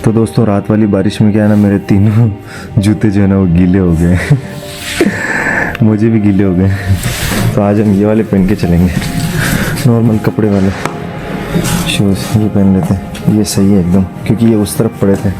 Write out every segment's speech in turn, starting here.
तो दोस्तों रात वाली बारिश में क्या है ना, मेरे तीनों जूते जो है ना वो गीले हो गए मुझे भी गीले हो गए। तो आज हम ये वाले पहन के चलेंगे, नॉर्मल कपड़े वाले शूज़ ये पहन लेते हैं। ये सही है एकदम, क्योंकि ये उस तरफ पड़े थे।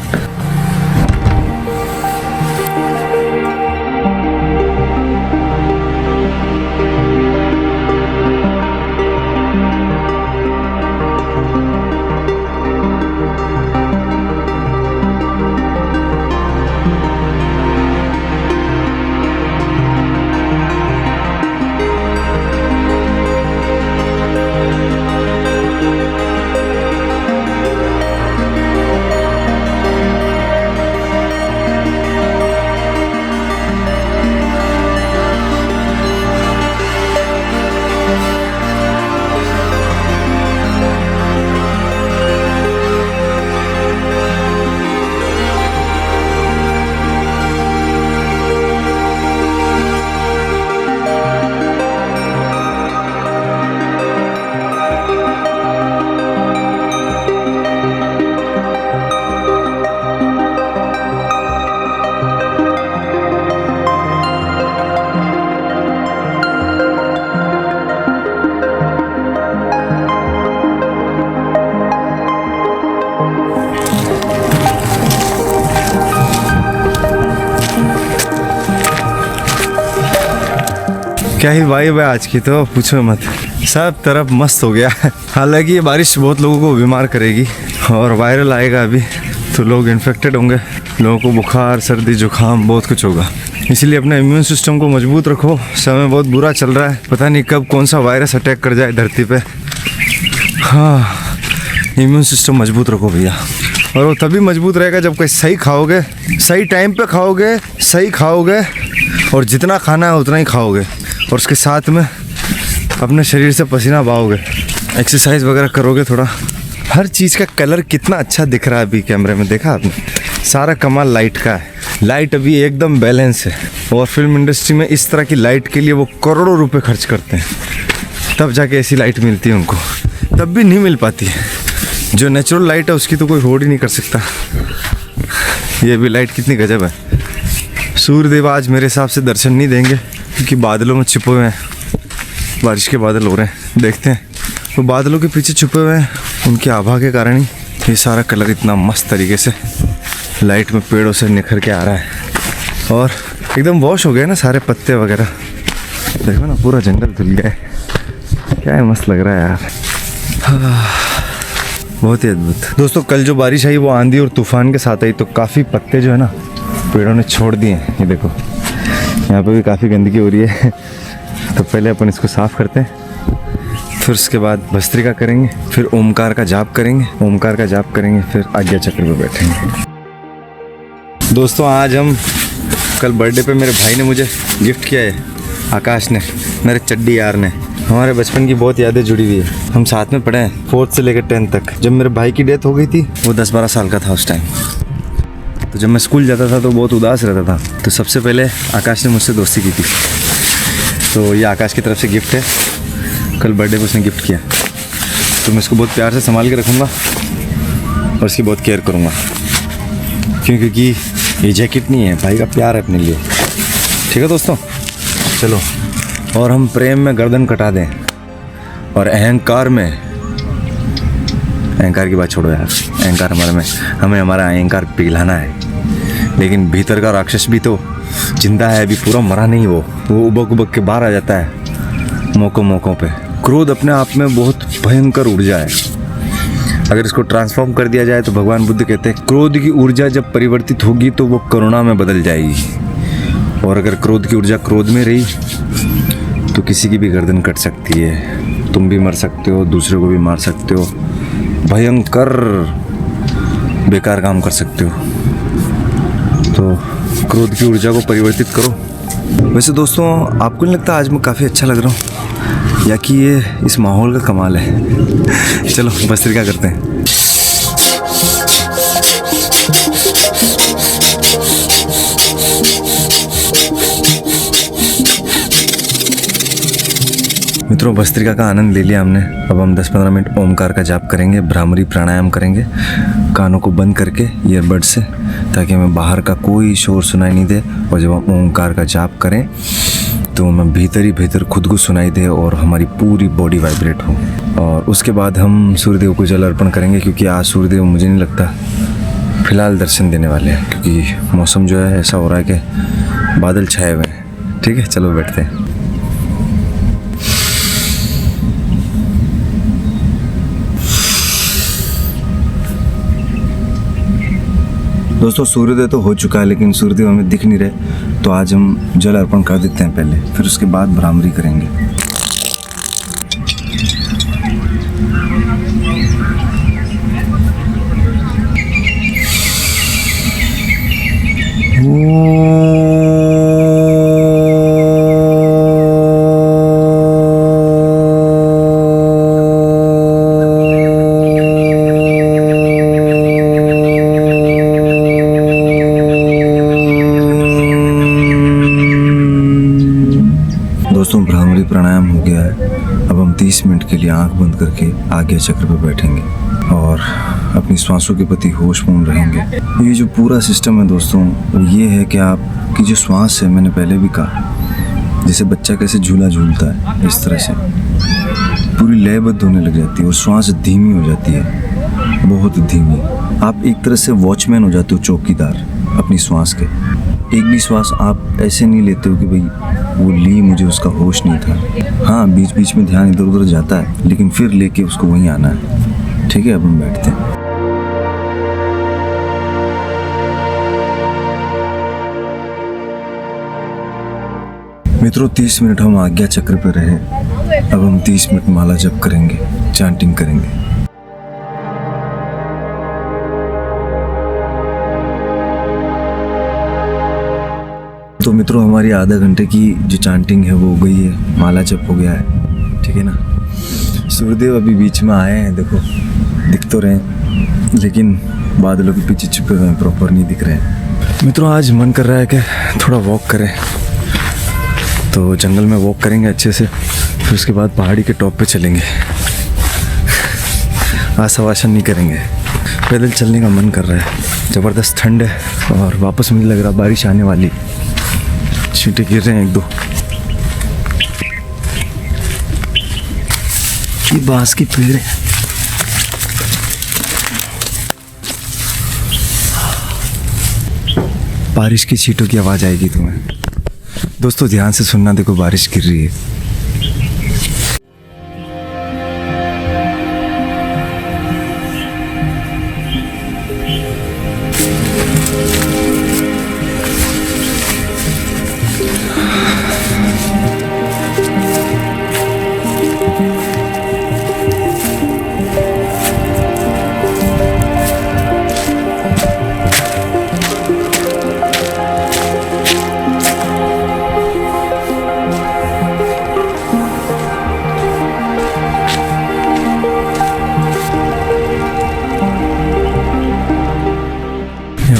क्या ही वाइब है आज की, तो पूछो मत, सब तरफ मस्त हो गया। हालांकि ये बारिश बहुत लोगों को बीमार करेगी और वायरल आएगा अभी, तो लोग इन्फेक्टेड होंगे, लोगों को बुखार सर्दी जुकाम बहुत कुछ होगा। इसलिए अपने इम्यून सिस्टम को मजबूत रखो। समय बहुत बुरा चल रहा है, पता नहीं कब कौन सा वायरस अटैक कर जाए धरती पे। हाँ, इम्यून सिस्टम मजबूत रखो भैया। और वो तभी मजबूत रहेगा जब कोई सही खाओगे, सही टाइम पे खाओगे, सही खाओगे और जितना खाना है उतना ही खाओगे, और उसके साथ में अपने शरीर से पसीना बहाओगे, एक्सरसाइज वगैरह करोगे थोड़ा। हर चीज़ का कलर कितना अच्छा दिख रहा है अभी कैमरे में, देखा आपने? सारा कमाल लाइट का है। लाइट अभी एकदम बैलेंस है, और फिल्म इंडस्ट्री में इस तरह की लाइट के लिए वो करोड़ों रुपए खर्च करते हैं, तब जाके ऐसी लाइट मिलती है उनको, तब भी नहीं मिल पाती है। जो नेचुरल लाइट है उसकी तो कोई होड़ ही नहीं कर सकता। ये भी लाइट कितनी गजब है। सूर्यदेव आज मेरे हिसाब से दर्शन नहीं देंगे, क्योंकि बादलों में छुपे हुए हैं, बारिश के बादल हो रहे हैं। देखते हैं, वो बादलों के पीछे छुपे हुए हैं, उनकी आभा के कारण ही ये सारा कलर इतना मस्त तरीके से लाइट में पेड़ों से निखर के आ रहा है। और एकदम वॉश हो गए ना सारे पत्ते वगैरह, देखो ना पूरा जंगल धुल गया है। क्या है, मस्त लग रहा है यार। बहुत ही अद्भुत। दोस्तों कल जो बारिश आई वो आंधी और तूफान के साथ आई, तो काफ़ी पत्ते जो है ना पेड़ों ने छोड़ दिए हैं। ये देखो यहाँ पे भी काफ़ी गंदगी हो रही है। तो पहले अपन इसको साफ़ करते हैं, फिर उसके बाद भस्त्रिका करेंगे, फिर ओमकार का जाप करेंगे, ओमकार का जाप करेंगे, फिर आज्ञा चक्र पे बैठेंगे। दोस्तों आज हम, कल बर्थडे पे मेरे भाई ने मुझे गिफ्ट किया है, आकाश ने, मेरे चड्डी यार ने। हमारे बचपन की बहुत यादें जुड़ी हुई है, हम साथ में पढ़े हैं 4th से लेकर 10th तक। जब मेरे भाई की डेथ हो गई थी वो 10-12 साल का था उस टाइम। तो जब मैं स्कूल जाता था तो बहुत उदास रहता था, तो सबसे पहले आकाश ने मुझसे दोस्ती की थी। तो ये आकाश की तरफ से गिफ्ट है, कल बर्थडे पे उसने गिफ्ट किया। तो मैं इसको बहुत प्यार से संभाल के रखूँगा और इसकी बहुत केयर करूँगा, क्योंकि ये जैकेट नहीं है, भाई का प्यार है अपने लिए। ठीक है दोस्तों, चलो। और हम प्रेम में गर्दन कटा दें, और अहंकार में, अहंकार की बात छोड़ो यार, अहंकार हमारे में, हमें हमारा अहंकार पिघलाना है। लेकिन भीतर का राक्षस भी तो जिंदा है, अभी पूरा मरा नहीं। वो उबक उबक के बाहर आ जाता है मौकों पे। क्रोध अपने आप में बहुत भयंकर ऊर्जा है। अगर इसको ट्रांसफॉर्म कर दिया जाए तो भगवान बुद्ध कहते हैं क्रोध की ऊर्जा जब परिवर्तित होगी तो वो करुणा में बदल जाएगी। और अगर क्रोध की ऊर्जा क्रोध में रही तो किसी की भी गर्दन कट सकती है, तुम भी मर सकते हो, दूसरे को भी मार सकते हो, भयंकर बेकार काम कर सकते हो। तो क्रोध की ऊर्जा को परिवर्तित करो। वैसे दोस्तों आपको नहीं लगता आज मैं काफ़ी अच्छा लग रहा हूँ, या कि ये इस माहौल का कमाल है? चलो भस्त्रिका करते हैं। मित्रों भस्त्रिका का आनंद ले लिया हमने। अब हम 10-15 मिनट ओमकार का जाप करेंगे, भ्रामरी प्राणायाम करेंगे कानों को बंद करके ईयरबड से, ताकि हमें बाहर का कोई शोर सुनाई नहीं दे। और जब हम ओंकार का जाप करें तो हमें भीतर ही भीतर खुद को सुनाई दे और हमारी पूरी बॉडी वाइब्रेट हो। और उसके बाद हम सूर्यदेव को जल अर्पण करेंगे, क्योंकि आज सूर्यदेव मुझे नहीं लगता फ़िलहाल दर्शन देने वाले हैं, क्योंकि मौसम जो है ऐसा हो रहा है कि बादल छाए हुए हैं। ठीक है, चलो बैठते हैं। दोस्तों सूर्योदय तो हो चुका है, लेकिन सूर्यदेव हमें दिख नहीं रहे, तो आज हम जल अर्पण कर देते हैं पहले, फिर उसके बाद भ्रामरी करेंगे। दोस्तों भ्रामरी प्राणायाम हो गया है। अब हम 30 मिनट के लिए आंख बंद करके आज्ञा चक्र पर बैठेंगे और अपनी सांसों के प्रति होशपूर्ण रहेंगे। ये जो पूरा सिस्टम है दोस्तों, वो ये है कि आपकी जो श्वास है, मैंने पहले भी कहा, जैसे बच्चा कैसे झूला झूलता है, इस तरह से पूरी लयबद्ध होने लग जाती है और श्वास धीमी हो जाती है, बहुत धीमी। आप एक तरह से वॉचमैन हो जाते हो, चौकीदार अपनी श्वास के। एक भी श्वास आप ऐसे नहीं लेते हो कि भाई वो ली, मुझे उसका होश नहीं था। हाँ, बीच बीच में ध्यान इधर उधर जाता है, लेकिन फिर लेके उसको वहीं आना है। ठीक है, अब हम बैठते हैं। मित्रों 30 मिनट हम आज्ञा चक्र पर रहे। अब हम 30 मिनट माला जप करेंगे, चैंटिंग करेंगे। तो मित्रों हमारी आधा घंटे की जो चैंटिंग है वो हो गई है, माला जप हो गया है। ठीक है ना। सूर्यदेव अभी बीच में आए हैं, देखो दिख तो रहे हैं, लेकिन बादलों के पीछे छुपे हुए हैं, प्रॉपर नहीं दिख रहे हैं। मित्रों आज मन कर रहा है कि थोड़ा वॉक करें, तो जंगल में वॉक करेंगे अच्छे से, फिर उसके बाद पहाड़ी के टॉप पे चलेंगे। आशावासन नहीं करेंगे, पैदल चलने का मन कर रहा है। ज़बरदस्त ठंड है और वापस मुझे लग रहा बारिश आने वाली, छींटे गिर रहे हैं एक दो। ये बांस की पेड़ है। बारिश की छींटों की आवाज आएगी तुम्हें। दोस्तों ध्यान से सुनना, देखो बारिश गिर रही है।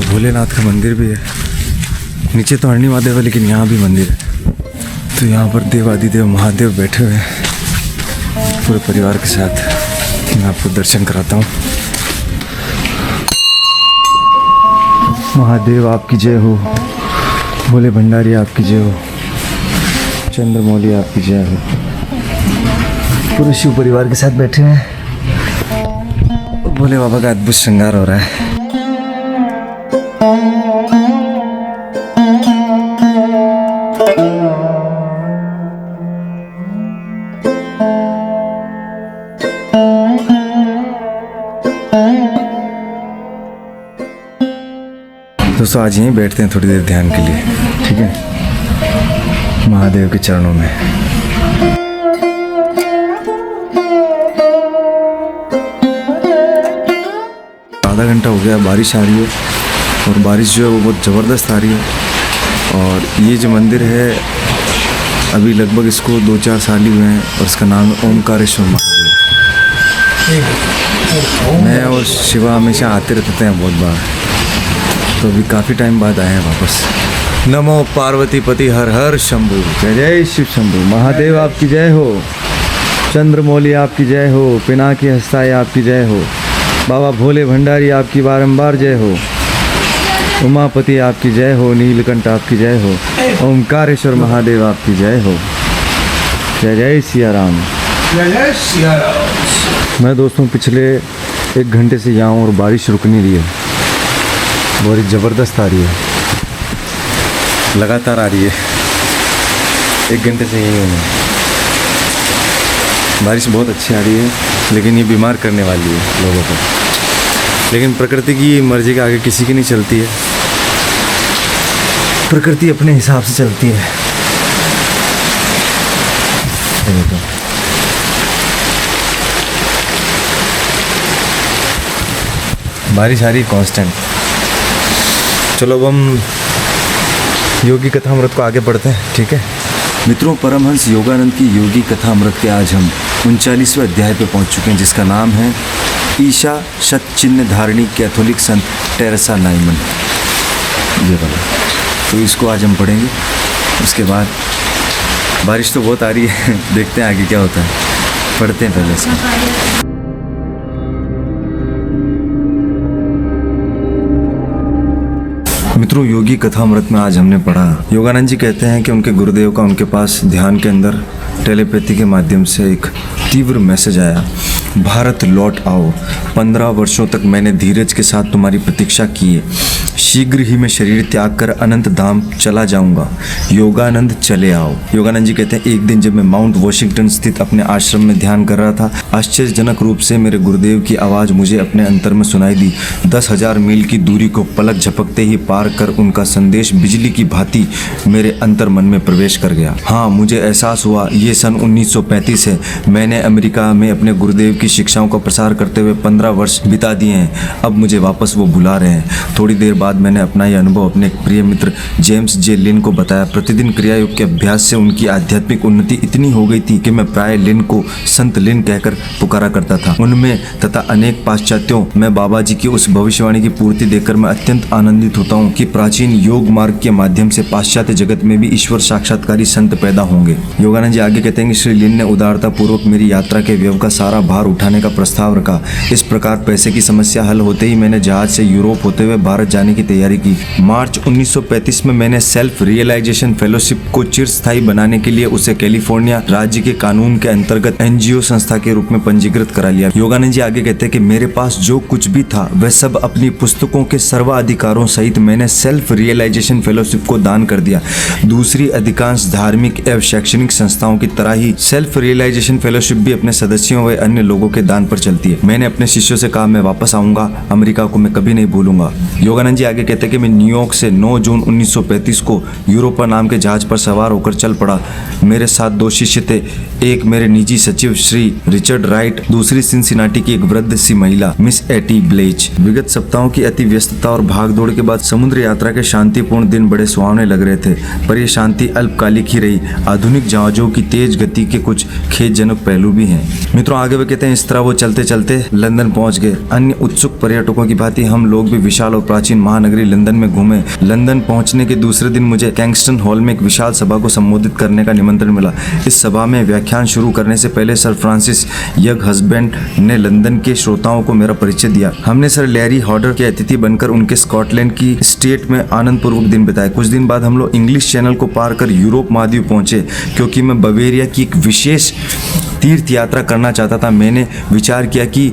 भोलेनाथ का मंदिर भी है, नीचे तो अरणी महादेव है, लेकिन यहाँ भी मंदिर है। तो यहाँ पर देवादिदेव महादेव बैठे हुए हैं पूरे परिवार के साथ। मैं आपको दर्शन कराता हूँ। महादेव आपकी जय हो, भोले भंडारी आपकी जय हो, चंद्रमौली आपकी जय हो। पूरे शिव परिवार के साथ बैठे हैं, भोले बाबा का अद्भुत श्रृंगार हो रहा है। दोस्तों आज यहीं बैठते हैं थोड़ी देर ध्यान के लिए, ठीक है, महादेव के चरणों में। आधा घंटा हो गया, बारिश आ रही है और बारिश जो है वो बहुत ज़बरदस्त आ रही है। और ये जो मंदिर है अभी लगभग इसको 2-4 साल ही हुए हैं और इसका नाम है ओंकारेश्वर महादेव। मैं और शिवा हमेशा आते रहते हैं बहुत बार, तो अभी काफ़ी टाइम बाद आए हैं वापस। नमो पार्वती पति हर हर शंभु, जय जय शिव शंभु। महादेव आपकी जय हो, चंद्रमौली आपकी जय हो, पिनाकी हस्ताय आपकी जय हो, बाबा भोले भंडारी आपकी बारंबार जय हो। उमापति आपकी जय हो। नीलकंठ आपकी जय हो। ओमकारेश्वर महादेव आपकी जय हो। जय जय सिया राम। जय जय सिया राम। मैं दोस्तों पिछले 1 घंटे से यहाँ हूँ और बारिश रुक नहीं रही है, बहुत ज़बरदस्त आ रही है, लगातार आ रही है। 1 घंटे से यहीं हूँ मैं। बारिश बहुत अच्छी आ रही है, लेकिन ये बीमार करने वाली है लोगों को। लेकिन प्रकृति की मर्जी के आगे किसी की नहीं चलती है। प्रकृति अपने हिसाब से चलती है। देखो बारिश आ रही कांस्टेंट। चलो अब हम योगी कथामृत को आगे बढ़ते हैं, ठीक है मित्रों। परमहंस योगानंद की योगी कथामृत के आज हम 39वें अध्याय पे पहुंच चुके हैं, जिसका नाम है ईशा शतचिन्ह धारिणी कैथोलिक संत टेरेसा नाइमन, ये वाला। तो इसको आज हम पढ़ेंगे। उसके बाद बारिश तो बहुत आ रही है, देखते हैं आगे क्या होता है। पढ़ते हैं पहले इसको। मित्रों, योगी कथामृत में आज हमने पढ़ा, योगानंद जी कहते हैं कि उनके गुरुदेव का उनके पास ध्यान के अंदर टेलीपैथी के माध्यम से एक तीव्र मैसेज आया, भारत लौट आओ। 15 वर्षों तक मैंने धीरज के साथ तुम्हारी प्रतीक्षा की है। शीघ्र ही मैं शरीर त्याग कर अनंत धाम चला जाऊंगा। योगानंद चले आओ। योगानंद जी कहते हैं, एक दिन जब मैं माउंट वॉशिंगटन स्थित अपने आश्रम में ध्यान कर रहा था, आश्चर्यजनक रूप से मेरे गुरुदेव की आवाज़ मुझे अपने अंतर में सुनाई दी। 10,000 मील की दूरी को पलक झपकते ही पार कर उनका संदेश बिजली की भांति मेरे अंतर मन में प्रवेश कर गया। हाँ, मुझे एहसास हुआ ये सन 1935 है। मैंने अमेरिका में अपने गुरुदेव की शिक्षाओं का प्रसार करते हुए 15 वर्ष बिता दिए हैं। अब मुझे वापस वो बुला रहे हैं। थोड़ी देर बाद मैंने अपना यह अनुभव अपने एक प्रिय मित्र जेम्स जे लिन को बताया। प्रतिदिन क्रिया योग के अभ्यास से उनकी आध्यात्मिक उन्नति इतनी हो गई थी कि मैं प्राय लिन को संत लिन कहकर पुकारा करता था। उनमें तथा अनेक पाश्चात्यों में बाबा जी की उस भविष्यवाणी की पूर्ति देखकर मैं अत्यंत आनंदित होता हूँ कि प्राचीन योग मार्ग के माध्यम से पाश्चात्य जगत में भी ईश्वर साक्षात्कारी संत पैदा होंगे। योगानंद जी आगे कहते हैं कि श्री लिन ने उदारता पूर्वक मेरी यात्रा के व्यय का सारा भार उठाने का प्रस्ताव रखा। इस प्रकार पैसे की समस्या हल होते ही मैंने जहाज से यूरोप होते हुए भारत जाने की तैयारी की। मार्च 1935 में मैंने सेल्फ रियलाइजेशन फेलोशिप को चिरस्थायी बनाने के लिए उसे कैलिफोर्निया राज्य के कानून के अंतर्गत एनजीओ संस्था के रूप में पंजीकृत करा लिया। योगानंद जी आगे कहते हैं कि मेरे पास जो कुछ भी था वह सब अपनी पुस्तकों के सर्वाधिकारों सहित मैंने सेल्फ रियलाइजेशन फेलोशिप को दान कर दिया। दूसरी अधिकांश धार्मिक एवं शैक्षणिक संस्थाओं की तरह ही सेल्फ रियलाइजेशन फेलोशिप भी अपने सदस्यों व अन्य लोगों के दान पर चलती है। मैंने अपने शिष्यों से कहा, मैं वापस आऊंगा, अमेरिका को मैं कभी नहीं भूलूंगा। योगानंद जी आगे कहते हैं कि मैं न्यूयॉर्क से 9 जून 1935 को यूरोपा नाम के जहाज पर सवार होकर चल पड़ा। मेरे साथ 2 शिष्य थे, एक मेरे निजी सचिव श्री रिचर्ड राइट, दूसरी सिनसिनाटी की एक वृद्ध सी महिला मिस एटी ब्लेच। विगत सप्ताहों की अति व्यस्तता और भागदौड़ के बाद समुद्र यात्रा के शांतिपूर्ण दिन बड़े सुहावने लग रहे थे, पर यह शांति अल्पकालिक ही रही। आधुनिक जहाजों की तेज गति के कुछ खेदजनक पहलू भी हैं। मित्रों, आगे वे कहते हैं, इस तरह वो चलते चलते लंदन पहुंच गए। अन्य उत्सुक पर्यटकों की भांति हम लोग भी विशाल और प्राचीन महानगरी लंदन में घूमे। लंदन पहुंचने के दूसरे दिन मुझे कैंगस्टन हॉल में एक विशाल सभा को संबोधित करने का निमंत्रण मिला। इस सभा में व्याख्यान शुरू करने से पहले सर फ्रांसिस यग हस्बैंड ने लंदन के श्रोताओं को मेरा परिचय दिया। हमने सर लैरी हॉडर के अतिथि बनकर उनके स्कॉटलैंड की स्टेट में आनंद पूर्वक दिन बिताए। कुछ दिन बाद हम लोग इंग्लिश चैनल को पार कर यूरोप महाद्वीप पहुंचे। क्योंकि मैं बवेरिया की एक विशेष तीर्थ यात्रा करना चाहता था, मैंने विचार किया कि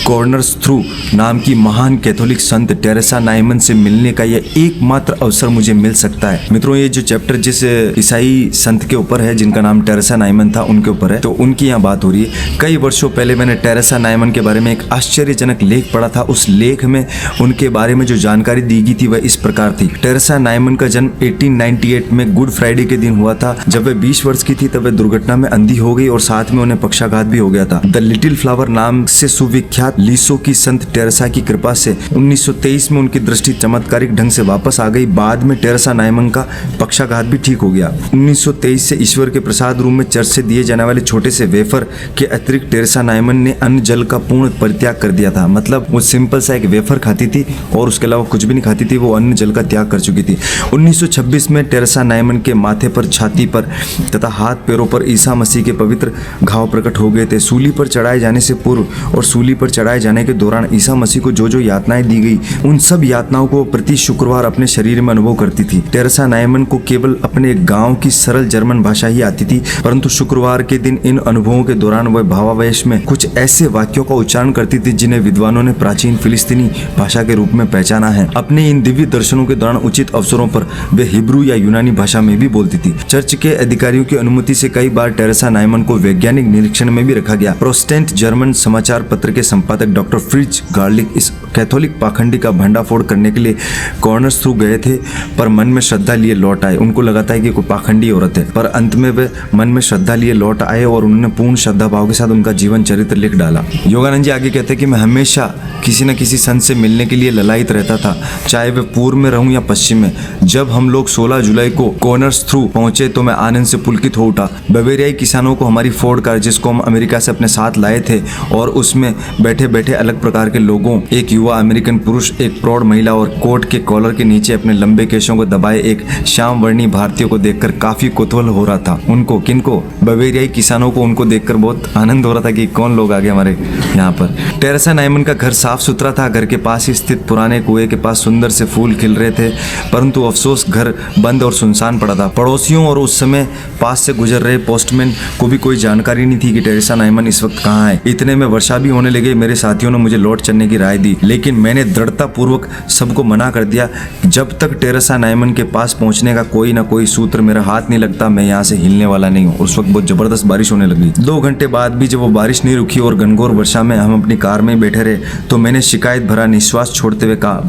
कॉर्नर्स थ्रू नाम की महान कैथोलिक संत टेरेसा नाइमन से मिलने का यह एकमात्र अवसर मुझे मिल सकता है। मित्रों, ये जो चैप्टर जिस ईसाई संत के ऊपर है जिनका नाम टेरेसा नाइमन था उनके ऊपर है, तो उनकी यहाँ बात हो रही है। कई वर्षों पहले मैंने टेरेसा नाइमन के बारे में एक आश्चर्यजनक लेख पढ़ा था। उस लेख में उनके बारे में जो जानकारी दी गई थी वह इस प्रकार थी। टेरेसा नाइमन का जन्म 1898 में गुड फ्राइडे के दिन हुआ था। जब वह 20 वर्ष की थी तब वह दुर्घटना में अंधी हो गई और साथ में उन्हें पक्षाघात भी हो गया था। द लिटिल फ्लावर नाम से सुविख्यात लीसो की संत टेरेसा की कृपा से 1923 में उनकी दृष्टि चमत्कारिक ढंग से वापस आ गई। बाद में टेरेसा नाइमन का पक्षाघात भी ठीक हो गया। 1923 से ईश्वर के प्रसाद रूम में चर्च से दिए जाने वाले छोटे से वेफर के अतिरिक्त टेरेसा नाइमन ने अन्न जल का पूर्ण परित्याग कर दिया था। मतलब वो सिंपल सा एक वेफर खाती थी और उसके अलावा कुछ भी नहीं खाती थी, वो अन्न जल का त्याग कर चुकी थी। 1926 में टेरेसा नाइमन के माथे पर, छाती पर तथा हाथ पैरों पर ईसा मसीह के पवित्र घाव प्रकट हो गए थे। सूली पर चढ़ाए जाने से पूर्व और सूली पर चढ़ाए जाने के दौरान ईसा मसीह को जो जो यातनाएं दी गई, उन सब यातनाओं को प्रति शुक्रवार अपने शरीर में अनुभव करती थी। टेरेसा नाइमन को केवल अपने गांव की सरल जर्मन भाषा ही आती थी, परंतु शुक्रवार के दिन इन अनुभवों के दौरान वह भावावेश में कुछ ऐसे वाक्यों का उच्चारण करती थी जिन्हें विद्वानों ने प्राचीन फिलिस्तीनी भाषा के रूप में पहचाना है। अपने इन दिव्य दर्शनों के दौरान उचित अवसरों पर वे हिब्रू या यूनानी भाषा में भी बोलती थी। चर्च के अधिकारियों की अनुमति से कई बार टेरेसा नाइमन को वैज्ञानिक निरीक्षण में भी रखा गया। प्रोटेस्टेंट जर्मन समाचार पत्र के संपादक डॉक्टर फ्रिज गार्लिक इस कैथोलिक पाखंडी का भंडाफोड़ करने के लिए कॉर्नर्स थ्रू गए थे, पर मन में श्रद्धा लिए लौट आए। उनको लगा था कि कोई पाखंडी औरत है, पर अंत में वे मन में श्रद्धा लिए लौट आए और उन्होंने पूर्ण श्रद्धा भाव के साथ उनका जीवन चरित्र लिख डाला। योगानंद जी आगे कहते हैं कि मैं हमेशा किसी न किसी संत से मिलने के लिए ललायित रहता था, चाहे वे पूर्व में रहूं या पश्चिम में। जब हम लोग 16 जुलाई को कॉर्नर्स थ्रू पहुंचे तो मैं आनंद से पुलकित हो उठा। बवेरियाई किसानों को हमारी फोर्ड कार, जिसको हम अमेरिका से अपने साथ लाए थे, और उसमें बैठे बैठे अलग प्रकार के लोगों, एक युवा अमेरिकन पुरुष, एक प्रौढ़ महिला और कोट के कॉलर के नीचे अपने लंबे केशों को दबाए एक श्याम वर्णी भारतीय को देखकर काफी कुतूहल हो रहा था। उनको, किनको? बवेरियाई किसानों को। उनको देखकर बहुत आनंद हो रहा था कि कौन लोग आ गए हमारे यहाँ पर। टेरेसा नाइमन का घर साफ सुथरा था। घर के पास ही स्थित पुराने कुएं के पास सुंदर से फूल खिल रहे थे, परंतु अफसोस घर बंद और सुनसान पड़ा था। पड़ोसियों और उस समय पास से गुजर रहे पोस्टमैन को भी कोई जानकारी नहीं थी कि टेरेसा नाइमन इस वक्त कहाँ है। इतने में वर्षा भी होने लगी। मेरे साथियों ने मुझे लौट चलने की राय दी, लेकिन मैंने दृढ़ता पूर्वक सबको मना कर दिया। जब तक टेरेसा नाइमन के पास पहुंचने का कोई ना कोई सूत्र मेरा हाथ नहीं लगता, मैं यहाँ से हिलने वाला नहीं हूँ। उस वक्त बहुत जबरदस्त बारिश होने लगी। 2 घंटे बाद भी जब वो बारिश नहीं रुकी और घनघोर वर्षा में हम अपनी कार में बैठे रहे, तो मैंने शिकायत भरा निश्वास छोड़ते हुए कहा,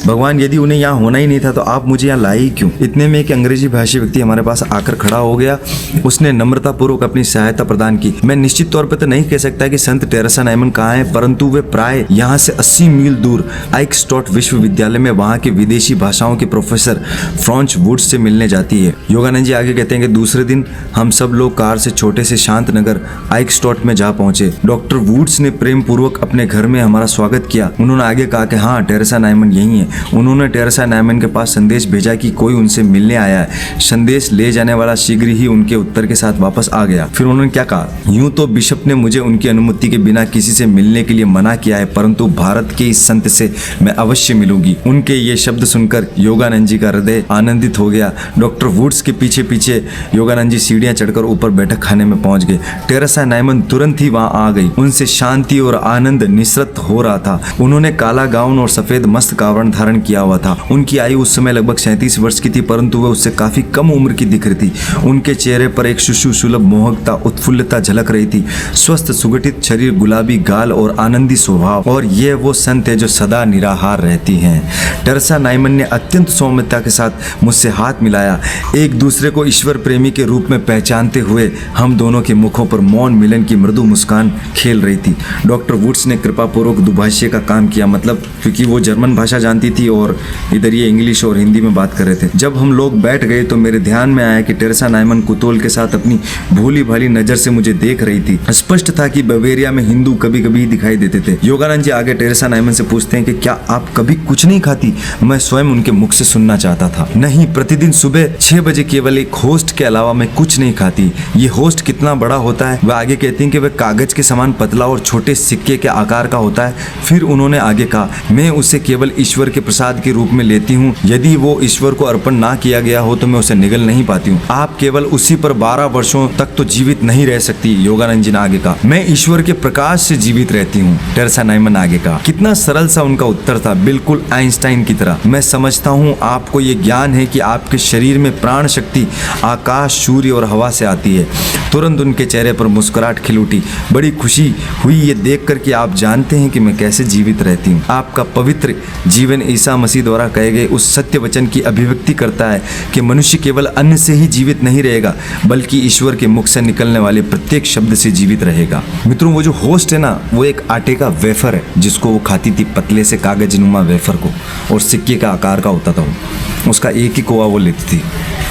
भगवान यदि उन्हें यहाँ होना ही नहीं था तो आप मुझे यहाँ लाए ही क्यों? इतने में एक अंग्रेजी भाषी व्यक्ति हमारे पास आकर खड़ा हो गया। उसने नम्रता पूर्वक अपनी सहायता प्रदान की। मैं निश्चित तौर पर तो नहीं कह सकता कि संत टेरेसा नाइमन कहाँ है, परंतु वे प्राय यहाँ से 80 मील दूर आइक्सटॉट विश्वविद्यालय में वहाँ के विदेशी भाषाओं के प्रोफेसर फ्रांच वुड्स से मिलने जाती है। योगानंद जी आगे कहते हैं कि दूसरे दिन हम सब लोग कार से छोटे से शांत नगर आइक्सटॉट में जा पहुंचे। डॉक्टर वुड्स ने प्रेम पूर्वक अपने घर में हमारा स्वागत किया। उन्होंने आगे कहा कि हाँ, टेरेसा नाइमन यही है। उन्होंने टेरेसा नाइमन के पास संदेश भेजा कि कोई उनसे मिलने आया है। संदेश ले जाने वाला शीघ्र ही उनके उत्तर के साथ वापस आ गया। फिर उन्होंने क्या कहा, यूं तो बिशप ने मुझे उनकी अनुमति के बिना किसी से मिलने के लिए मना किया है, परंतु भारत के इस संत से मैं अवश्य मिलूंगी। उनके ये शब्द सुनकर योगानंद जी का हृदय आनंदित हो गया। डॉक्टर वुड्स के पीछे पीछे योगानंद जी सीढ़ियां चढ़कर ऊपर बैठक खाने में पहुंच गए। टेरेसा नाइमन तुरंत ही वहां आ गई। उनसे शांति और आनंद निसृत हो रहा था। उन्होंने काला गाउन और सफेद मस्त आवरण धारण किया हुआ था। उनकी आयु उस समय लगभग 37 वर्ष की थी, परंतु वह उससे काफी कम उम्र की दिख रही थी। उनके चेहरे पर एक शिशु सुलभ मोहकता, उत्फुल्लता झलक रही थी। स्वस्थ सुगठित शरीर, गुलाबी गाल और आनंदी स्वभाव, और ये वो संत है जो सदा निराहार रहती हैं। टेरेसा नाइमन ने अत्यंत सौम्यता के साथ मुझसे हाथ मिलाया। एक दूसरे को ईश्वर प्रेमी के रूप में पहचानते हुए हम दोनों के मुखों पर मौन मिलन की मृदु मुस्कान खेल रही थी। डॉक्टर वुड्स ने कृपापूर्वक दुभाषी का काम किया, मतलब क्योंकि वो जर्मन भाषा जानती थी और इधर ये इंग्लिश और हिंदी में बात कर रहे थे। जब हम लोग बैठ गए तो मेरे ध्यान में आया कि टेरेसा नाइमन कुतूहल के साथ अपनी भोली भाली नजर से मुझे देख रही थी। स्पष्ट था कि बवेरिया में हिंदू कभी कभी दिखाई देते थे। योगानंद जी आगे टेरेसा नाइमन से पूछते हैं कि क्या आप कभी कुछ नहीं खाती? मैं स्वयं उनके मुख से सुनना चाहता था। नहीं, प्रतिदिन सुबह 6 बजे केवल एक होस्ट के अलावा मैं कुछ नहीं खाती। ये होस्ट कितना बड़ा होता है? वह आगे कहती हैं कि वह कागज के समान पतला और छोटे सिक्के के आकार का होता है। फिर उन्होंने आगे कहा, मैं उसे केवल ईश्वर के प्रसाद के रूप में लेती हूँ। यदि वो ईश्वर को अर्पण ना किया गया हो तो मैं उसे निगल नहीं पाती हूँ। आप केवल उसी पर 12 वर्षों तक तो जीवित नहीं रह सकती। योगानंद जी ने आगे कहा, मैं ईश्वर के प्रकाश से जीवित रहती हूँ। टेरेसा नाइमन आगे कहा। कितना सरल सा उनका उत्तर था, बिल्कुल आइंस्टाइन की तरह। मैं समझता हूँ आपको ये ज्ञान है कि आपके शरीर में प्राण शक्ति आकाश, सूर्य और हवा से आती है। तुरंत उनके चेहरे पर मुस्कुराहट खिल उठी। बड़ी खुशी हुई ये देखकर कि आप जानते हैं कि मैं कैसे जीवित रहती हूँ। आपका पवित्र जीवन ईसा मसीह द्वारा कहे गए उस सत्य वचन की अभिव्यक्ति करता है कि मनुष्य केवल अन्न से ही जीवित नहीं रहेगा, बल्कि ईश्वर के मुख से निकलने वाले प्रत्येक शब्द से जीवित रहेगा। मित्रों, वो जो होस्ट है ना, वो एक आटे का वेफर है जिसको वो खाती थी, पतले से कागजनुमा वेफर को, और सिक्के का आकार का होता था वो। उसका एक ही कोवा वो लेती थी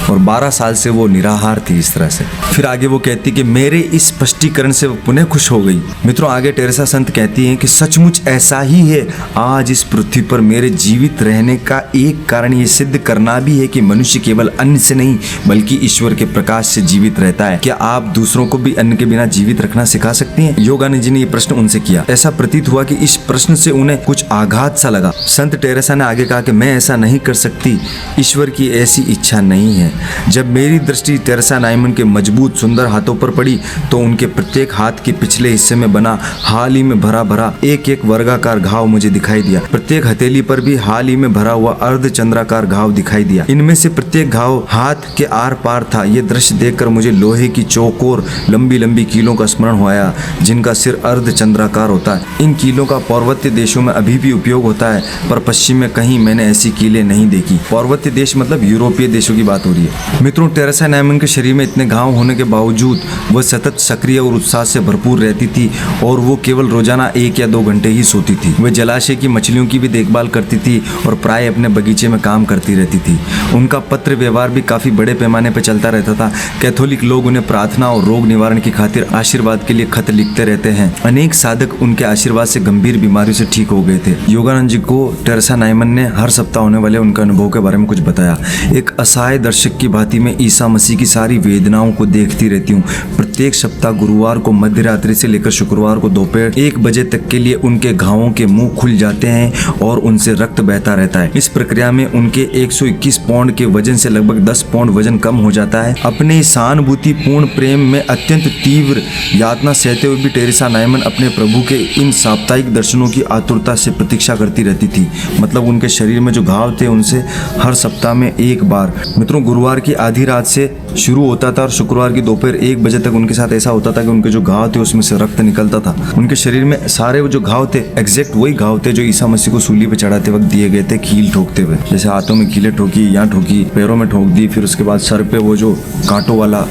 और 12 साल से वो निराहार थी इस तरह से। फिर आगे वो कहती कि मेरे इस स्पष्टीकरण से वो पुनः खुश हो गई। मित्रों, आगे टेरेसा संत कहती हैं कि सचमुच ऐसा ही है। आज इस पृथ्वी पर मेरे जीवित रहने का एक कारण ये सिद्ध करना भी है कि मनुष्य केवल अन्न से नहीं बल्कि ईश्वर के प्रकाश से जीवित रहता है। क्या आप दूसरों को भी अन्न के बिना जीवित रखना सिखा सकती हैं? योगानंद जी ने ये प्रश्न उनसे किया। ऐसा प्रतीत हुआ कि इस प्रश्न से उन्हें कुछ आघात सा लगा। संत टेरेसा ने आगे कहा कि मैं ऐसा नहीं कर सकती, ईश्वर की ऐसी इच्छा नहीं है। जब मेरी दृष्टि टेरेसा नाइमन के मजबूत सुंदर हाथों पर पड़ी तो उनके प्रत्येक हाथ के पिछले हिस्से में बना हाल ही में भरा भरा एक एक वर्गाकार घाव मुझे दिखाई दिया। प्रत्येक हथेली पर भी हाल ही में भरा हुआ अर्धचंद्राकार घाव दिखाई दिया। इनमें से प्रत्येक घाव हाथ के आर पार था। ये दृश्य देखकर मुझे लोहे की चौकोर लंबी लंबी कीलों का स्मरण हुआ जिनका सिर अर्धचंद्राकार होता है। इन कीलों का पौर्वत्य देशों में अभी भी उपयोग होता है, पर पश्चिम में कहीं मैंने ऐसी कीलें नहीं देखी। पौर्वत्य देश मतलब यूरोपीय देशों की बात हो रही है। मित्रों, टेरेसा नाइमन के शरीर में इतने घाव होने के बावजूद वह सतत सक्रिय और उत्साह से भरपूर रहती थी और वो केवल रोजाना 1 या 2 घंटे ही सोती थी। वह जलाशय की मछलियों की भी देखभाल करती थी और प्राय अपने बगीचे में काम करती रहती थी। उनका पत्र व्यवहार भी काफी बड़े पैमाने पर चलता रहता था। कैथोलिक लोग उन्हें प्रार्थना और रोग निवारण की खातिर आशीर्वाद के लिए खत लिखते रहते हैं। अनेक साधक उनके आशीर्वाद से गंभीर बीमारियों से ठीक हो गए थे। योगानंद जी को टेरेसा नाइमन ने हर सप्ताह होने वाले उनके अनुभव के बारे में कुछ बताया। एक असहाय दर्शक की भांति में ईसा मसीह की सारी वेदनाओं को देखती रहती हूँ। प्रत्येक सप्ताह गुरुवार को मध्य रात्रि से लेकर शुक्रवार को दोपहर 1 बजे तक के लिए उनके घावों के मुंह खुल जाते हैं और उनसे रक्त बहता रहता है। इस प्रक्रिया में उनके 121 पाउंड के वजन से लगभग 10 पाउंड वजन कम हो जाता है। अपने सहानुभूति पूर्ण प्रेम में अत्यंत तीव्र यातना सहते हुए भी टेरेसा नाइमन अपने प्रभु के इन साप्ताहिक दर्शनों की आतुरता से प्रतीक्षा करती रहती थी। मतलब उनके शरीर में जो घाव थे उनसे हर सप्ताह में 1 बार, मित्रों, गुरुवार की आधी रात से शुरू होता था और शुक्रवार की दोपहर 1 बजे तक उनके साथ ऐसा होता था कि उनके जो घाव थे उसमें से रक्त निकलता था। उनके शरीर में सारे वो जो घाव थे एग्जैक्ट वही घाव थे जो ईसा मसीह को सूली पे चढ़ाते वक्त दिए गए थे, कील ठोकते हुए। जैसे हाथों में कीलें ठोकी, यहाँ ठोकी, पैरों में ठोक दी, फिर उसके बाद सर पे वो जो कांटों वाला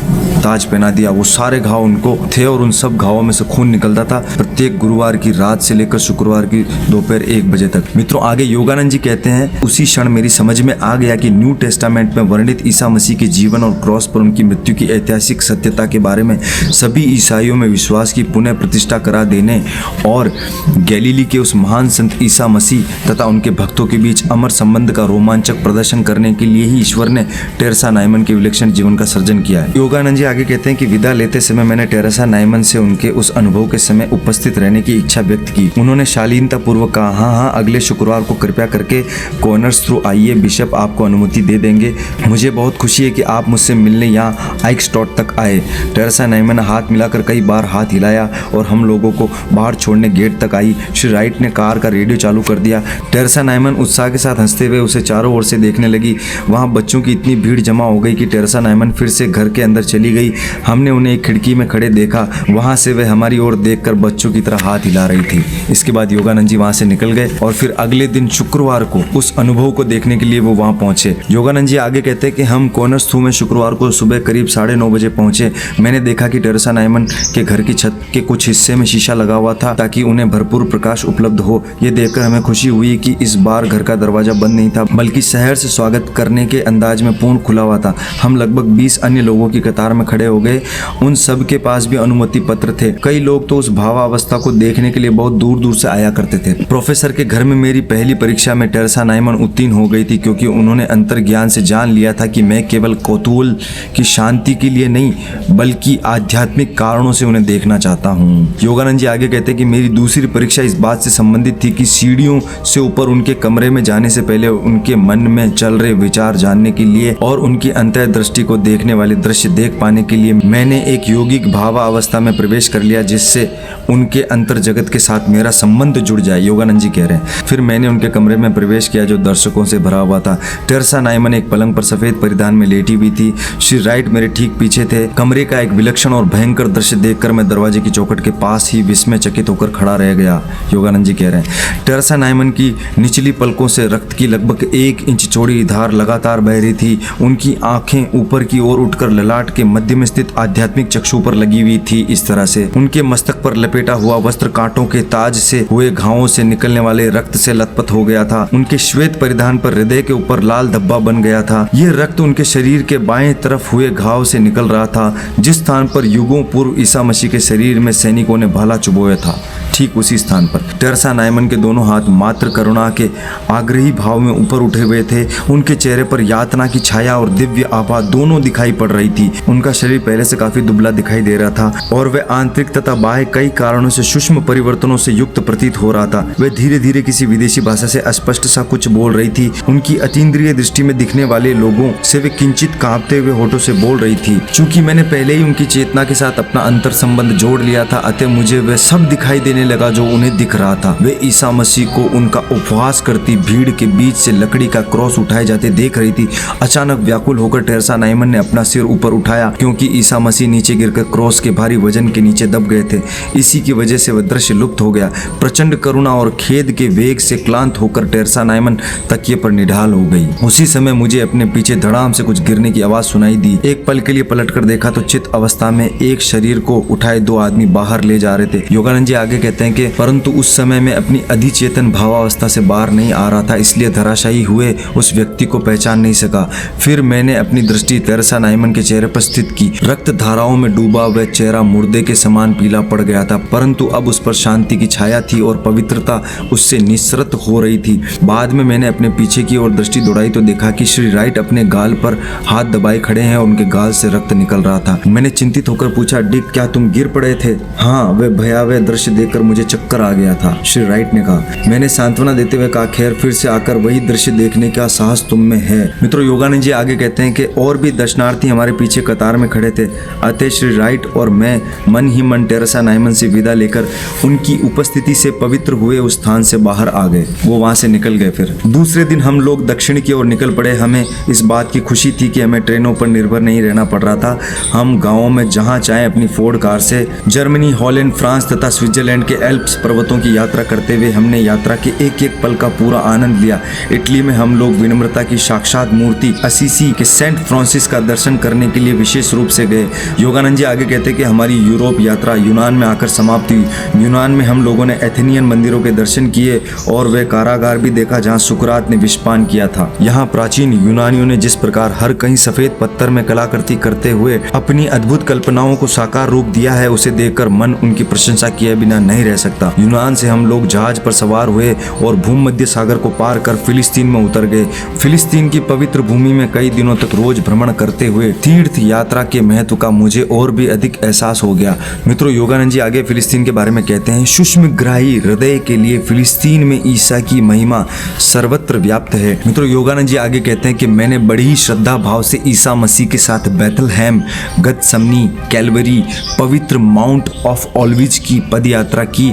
ताज पहना दिया, वो सारे घाव उनको थे और उन सब घावों में से खून निकलता था प्रत्येक गुरुवार की रात से लेकर शुक्रवार की दोपहर 1 बजे तक। मित्रों, आगे योगानंद जी कहते हैं, उसी क्षण मेरी समझ में आ गया कि न्यू टेस्टामेंट में वर्णित ईसा मसीह के जीवन और क्रॉस पर उनकी मृत्यु की ऐतिहासिक सत्यता के बारे में सभी ईसाइयों में विश्वास की पुनः प्रतिष्ठा करा देने और गैलीली के उस महान संत ईसा मसीह तथा उनके भक्तों के बीच अमर संबंध का रोमांचक प्रदर्शन करने के लिए ही ईश्वर ने टेरेसा नाइमन के विलक्षण जीवन का सर्जन किया है। योगानंद जी आगे कहते हैं कि विदा लेते समय मैंने टेरेसा नाइमन से उनके उस अनुभव के समय उपस्थित रहने की इच्छा व्यक्त की। उन्होंने शालीनता पूर्वक कहा, हाँ, अगले शुक्रवार को कृपया करके कॉर्नर्स थ्रू आइए, बिशप आपको अनुमति दे देंगे। मुझे बहुत खुशी है कि आप मुझसे मिलने यहाँ आइक्सटॉट तक आए। टेरेसा नाइमन ने हाथ मिलाकर कई बार हाथ हिलाया और हम लोगों को बाहर छोड़ने गेट तक आई। श्री राइट ने कार का रेडियो चालू कर दिया। टेरेसा नाइमन उत्साह के साथ हंसते हुए उसे चारों ओर से देखने लगी। वहाँ बच्चों की इतनी भीड़ जमा हो गई कि टेरेसा नाइमन फिर से घर के अंदर चली गई। हमने उन्हें एक खिड़की में खड़े देखा। वहाँ से वे हमारी ओर देखकर बच्चों की तरह हाथ हिला रही थी। इसके बाद योगानंद जी वहाँ से निकल गए और फिर अगले दिन शुक्रवार को उस अनुभव को देखने के लिए वो वहाँ पहुंचे। योगानंद जी आगे कहते हैं कि हम कॉर्नर्स थ्रू में शुक्रवार को सुबह करीब 9:30 बजे पहुंचे। मैंने देखा कि टेरेसा नाइमन के घर की छत के कुछ हिस्से में शीशा लगा हुआ था ताकि उन्हें भरपूर प्रकाश उपलब्ध हो। ये देखकर हमें खुशी हुई कि इस बार घर का दरवाजा बंद नहीं था बल्कि शहर से स्वागत करने के अंदाज में पूर्ण खुला हुआ था। हम लगभग 20 अन्य लोगों की कतार में खड़े हो गए। उन सब के पास भी अनुमति पत्र थे। कई लोग तो उस भावावस्था को देखने के लिए बहुत दूर दूर से आया करते थे। प्रोफेसर के घर में मेरी पहली परीक्षा में टेरेसा नाइमन उत्तीर्ण हो गई थी क्योंकि उन्होंने अंतर ज्ञान से जान लिया था कि मैं केवल कौतूहल की शांति के लिए नहीं बल्कि आध्यात्मिक कारणों से उन्हें देखना चाहता हूँ। योगानंद जी आगे कहते हैं कि मेरी दूसरी परीक्षा इस बात से संबंधित थी कि सीढ़ियों से ऊपर उनके कमरे में जाने से पहले उनके मन में चल रहे विचार जानने के लिए और उनकी अंतर्दृष्टि को देखने वाले दृश्य देख पाने के लिए मैंने एक यौगिक भावावस्था में प्रवेश कर लिया जिससे उनके अंतर जगत के साथ मेरा संबंध जुड़ जाए। योगानंद जी कह रहे हैं, फिर मैंने उनके कमरे में प्रवेश किया जो दर्शकों से भरा हुआ था। टेरेसा नाइमन एक पलंग पर सफेद परिधान में लेटी हुई थी। श्री राइट मेरे ठीक पीछे थे। कमरे का एक विलक्षण और भयंकर दृश्य देखकर मैं दरवाजे की चौखट के पास ही विस्मय चकित होकर खड़ा रह गया। योगानंद जी कह रहे हैं, टेरेसा नाइमन की निचली पलकों से रक्त की लगभग 1 इंच चौड़ी धार लगातार बह रही थी। उनकी आंखें ऊपर की ओर उठकर ललाट के मध्य में स्थित आध्यात्मिक चक्षु पर लगी हुई थी। इस तरह से उनके मस्तक पर लपेटा हुआ वस्त्र कांटों के ताज से हुए घावों से निकलने वाले रक्त से लथपथ हो गया था। उनके श्वेत परिधान पर हृदय के ऊपर लाल धब्बा बन गया था। यह रक्त उनके शरीर के बाएं तरफ हुए घाव से निकल रहा था जिस स्थान पर युगों पूर्व ईसा मसीह के शरीर में सैनिकों ने भाला चुभोया था। ठीक उसी स्थान पर। टेरेसा नाइमन के दोनों हाथ मात्र करुणा के आग्रही भाव में ऊपर उठे हुए थे। उनके चेहरे पर यातना की छाया और दिव्य आभा दोनों दिखाई पड़ रही थी। उनका शरीर पहले से काफी दुबला दिखाई दे रहा था और वह आंतरिक तथा बाह्य कई कारणों से सूक्ष्म परिवर्तनों से युक्त प्रतीत हो रहा था। वह धीरे धीरे किसी विदेशी भाषा से अस्पष्ट सा कुछ बोल रही थी। उनकी अतीन्द्रिय दृष्टि में दिखने वाले लोगों से वे किंचित कांपते हुए होठों से बोल रही थी। चूंकि मैंने पहले ही उनकी चेतना के साथ अपना अंतर संबंध जोड़ लिया था, अतः मुझे वह सब दिखाई देने लगा जो उन्हें दिख रहा था। वे ईसा मसीह को उनका उपवास करती भीड़ के बीच से लकड़ी का क्रॉस उठाए जाते देख रही थी। अचानक व्याकुल होकर टेरेसा नाइमन ने अपना सिर ऊपर उठाया, क्योंकि ईसा मसीह नीचे गिरकर क्रॉस के भारी वजन के नीचे दब गए थे। इसी की वजह से वह दृश्य लुप्त हो गया। प्रचंड करुणा और खेद के वेग से क्लांत होकर टेरेसा नाइमन तकिए पर निढाल हो गई। उसी समय मुझे अपने पीछे धड़ाम से कुछ गिरने की आवाज सुनाई दी। एक पल के लिए पलटकर देखा तो चित अवस्था में एक शरीर को उठाए दो आदमी बाहर ले जा रहे थे। योगानंद जी आगे कहते हैं कि परंतु उस समय मैं अपनी अधिचेतन भावावस्था से बाहर नहीं आ रहा था, इसलिए धराशायी हुए उस व्यक्ति को पहचान नहीं सका। फिर मैंने अपनी दृष्टि टेरेसा नाइमन के चेहरे पर स्थित की। रक्त धाराओं में डूबा वह चेहरा मुर्दे के समान पीला पड़ गया था, परंतु अब उस पर शांति की छाया थी और पवित्रता उससे निस्सृत हो रही थी। बाद में मैंने अपने पीछे की ओर दृष्टि दौड़ाई तो देखा कि श्री राइट अपने गाल पर हाथ दबाए खड़े हैं और उनके गाल से रक्त निकल रहा था। मैंने चिंतित होकर पूछा, डिक क्या तुम गिर पड़े थे? हाँ, वह भयावह दृश्य देखकर मुझे चक्कर आ गया था, श्री राइट ने कहा। मैंने सांत्वना देते हुए कहा, खैर फिर से आकर वही दृश्य देखने का साहस तुम में है। मित्रों, योगानंद जी आगे कहते हैं कि और भी दर्शनार्थी हमारे पीछे कतार में खड़े थे, अतः श्री राइट और मैं मन ही मन टेरेसा नाइमन से विदा लेकर उनकी उपस्थिति से पवित्र हुए उस स्थान से बाहर आ गए। वो वहां से निकल गए। फिर दूसरे दिन हम लोग दक्षिण की ओर निकल पड़े। हमें इस बात की खुशी थी कि हमें ट्रेनों पर निर्भर नहीं रहना पड़ रहा था। हम गाँवों में जहाँ चाहे अपनी फोर्ड कार से जर्मनी, हॉलैंड, फ्रांस तथा स्विट्जरलैंड के एल्प्स पर्वतों की यात्रा करते हुए हमने यात्रा के एक एक पल का पूरा आनंद लिया। इटली में हम लोग विनम्रता की साक्षात मूर्ति असीसी के सेंट फ्रांसिस का दर्शन करने के लिए विशेष रूप से गए। योगानंद जी आगे कहते कि हमारी यूरोप यात्रा यूनान में आकर समाप्त हुई। यूनान में हम लोगों ने एथेनियन मंदिरों के दर्शन किए और वह कारागार भी देखा जहाँ सुकरात ने विषपान किया था। यहाँ प्राचीन यूनानियों ने जिस प्रकार हर कहीं सफेद पत्थर में कलाकृति करते हुए अपनी अद्भुत कल्पनाओं को साकार रूप दिया है, उसे देखकर मन उनकी प्रशंसा किए बिना नहीं रह सकता। यूनान से हम लोग जहाज पर सवार हुए और भूमध्य सागर को पार कर फिलिस्तीन में उतर गए। फिलिस्तीन की पवित्र भूमि में कई दिनों तक रोज भ्रमण करते हुए तीर्थ यात्रा के महत्व का मुझे और भी अधिक एहसास हो गया। मित्रों, योगानंद जी आगे फिलिस्तीन के बारे में कहते हैं, सूक्ष्मग्राही हृदय के लिए फिलिस्तीन में ईसा की महिमा सर्वत्र व्याप्त है। मित्रों, योगानंद जी आगे कहते हैं कि मैंने बड़ी ही श्रद्धा भाव से ईसा मसीह के साथ बैथलहैम, गतसमनी, कैलवरी, पवित्र माउंट ऑफ ऑलिव्स की पदयात्रा की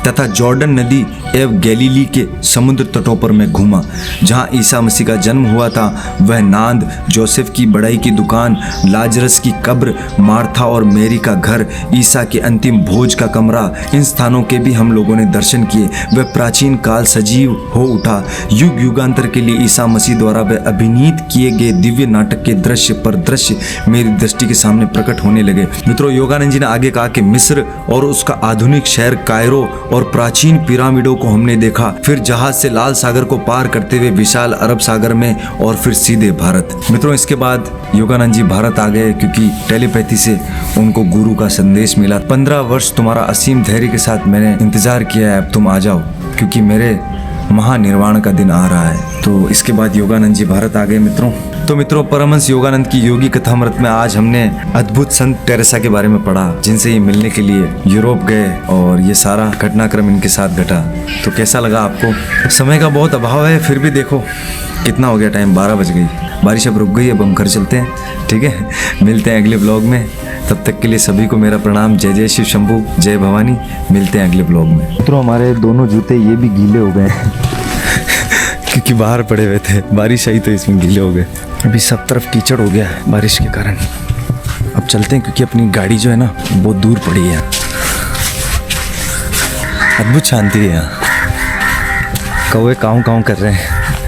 तथा जॉर्डन नदी एवं गैलीली के समुद्र तटों पर मैं घूमा। जहाँ ईसा मसीह का जन्म हुआ था, वह नांद, जोसेफ की बढ़ई की दुकान, लाजरस की कब्र, मार्था और मैरी का घर, ईसा के अंतिम भोज का कमरा, इन स्थानों के भी हम लोगों ने दर्शन किए। वह प्राचीन काल सजीव हो उठा। युग युगांतर के लिए ईसा मसीह द्वारा वह अभिनीत किए गए दिव्य नाटक के दृश्य पर दृश्य मेरी दृष्टि के सामने प्रकट होने लगे। मित्रों, योगानंद जी ने आगे कहा कि मिस्र और उसका आधुनिक शहर कायरो और प्राचीन पिरामिडों को हमने देखा। फिर जहाज से लाल सागर को पार करते हुए विशाल अरब सागर में और फिर सीधे भारत। मित्रों, इसके बाद योगानंद जी भारत आ गए, क्योंकि टेलीपैथी से उनको गुरु का संदेश मिला। 15 वर्ष तुम्हारा असीम धैर्य के साथ मैंने इंतजार किया है, अब तुम आ जाओ, क्योंकि मेरे महानिर्वाण का दिन आ रहा है। तो इसके बाद योगानंद जी भारत आ गए। मित्रों, परमहंस योगानंद की योगी कथामृत में आज हमने अद्भुत संत टेरेसा के बारे में पढ़ा, जिनसे ये मिलने के लिए यूरोप गए और ये सारा घटनाक्रम इनके साथ घटा। तो कैसा लगा आपको? समय का बहुत अभाव है, फिर भी देखो कितना हो गया टाइम, 12 बज गई। बारिश अब रुक गई, अब हम घर चलते हैं। ठीक है, मिलते हैं अगले ब्लॉग में। तब तक के लिए सभी को मेरा प्रणाम। जय जय शिव शंभू, जय भवानी। मिलते हैं अगले ब्लॉग में। मित्रों, हमारे दोनों जूते ये भी गीले हो गए क्योंकि बाहर पड़े हुए थे, बारिश आई तो इसमें गीले हो गए। अभी सब तरफ कीचड़ हो गया है बारिश के कारण। अब चलते हैं, क्योंकि अपनी गाड़ी जो है ना बहुत दूर पड़ी है। अद्भुत शांति है यहाँ, कौवे काऊ काऊ कर रहे हैं।